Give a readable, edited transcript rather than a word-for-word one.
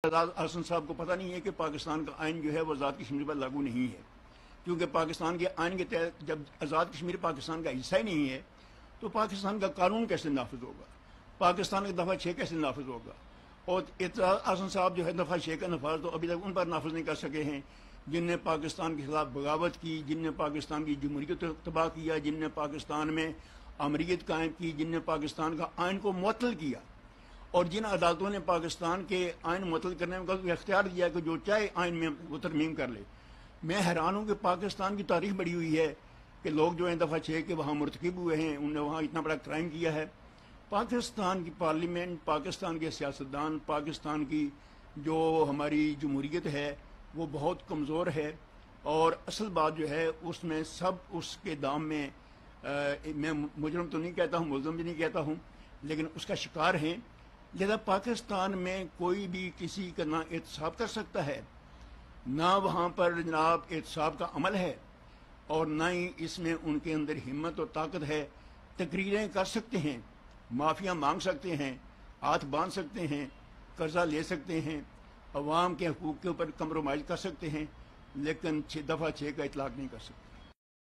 आसन साहब को पता नहीं है कि पाकिस्तान का आइन जो है वो आज़ाद कश्मीर पर लागू नहीं है, क्योंकि पाकिस्तान के आइन के तहत जब आज़ाद कश्मीर पाकिस्तान का हिस्सा ही नहीं है तो पाकिस्तान का कानून कैसे नाफिज होगा, पाकिस्तान का दफ़ा 6 कैसे नाफिज होगा। और एतजाज़ आसन साहब जो है दफ़ा 6 का नफाज तो अभी तक उन पर नाफिज नहीं कर सके हैं जिनने पाकिस्तान के खिलाफ बगावत की, जिनने पाकिस्तान की जमहूरियत तबाह किया, जिनने पाकिस्तान में अमरीत कायम की, जिनने पाकिस्तान का आइन को मुअत्तल किया और जिन अदालतों ने पाकिस्तान के आइन मुअत्तल करने का इख्तियार दिया कि जो चाहे आइन में वो तरमीम कर ले। मैं हैरान हूँ कि पाकिस्तान की तारीख बड़ी हुई है कि लोग जो हैं दफ़ा 6 के वहाँ मुर्तकिब हुए हैं, उन्होंने वहाँ इतना बड़ा क्राइम किया है। पाकिस्तान की पार्लियामेंट, पाकिस्तान के सियासतदान, पाकिस्तान की जो हमारी जमहूरियत है वो बहुत कमज़ोर है और असल बात जो है उसमें सब उसके दाम में मैं मुजरम तो नहीं कहता हूँ, मुल्ज़म भी नहीं कहता हूँ, लेकिन उसका शिकार हैं। लिहाजा पाकिस्तान में कोई भी किसी का ना एहतसाब कर सकता है, ना वहाँ पर जनाब एहतसाब का अमल है और ना ही इसमें उनके अंदर हिम्मत और ताकत है। तकरीरें कर सकते हैं, माफ़िया मांग सकते हैं, हाथ बांध सकते हैं, कर्जा ले सकते हैं, अवाम के हकूक़ के ऊपर कंप्रोमाइज़ कर सकते हैं, लेकिन दफ़ा 6 का इतलाक़ नहीं कर सकते।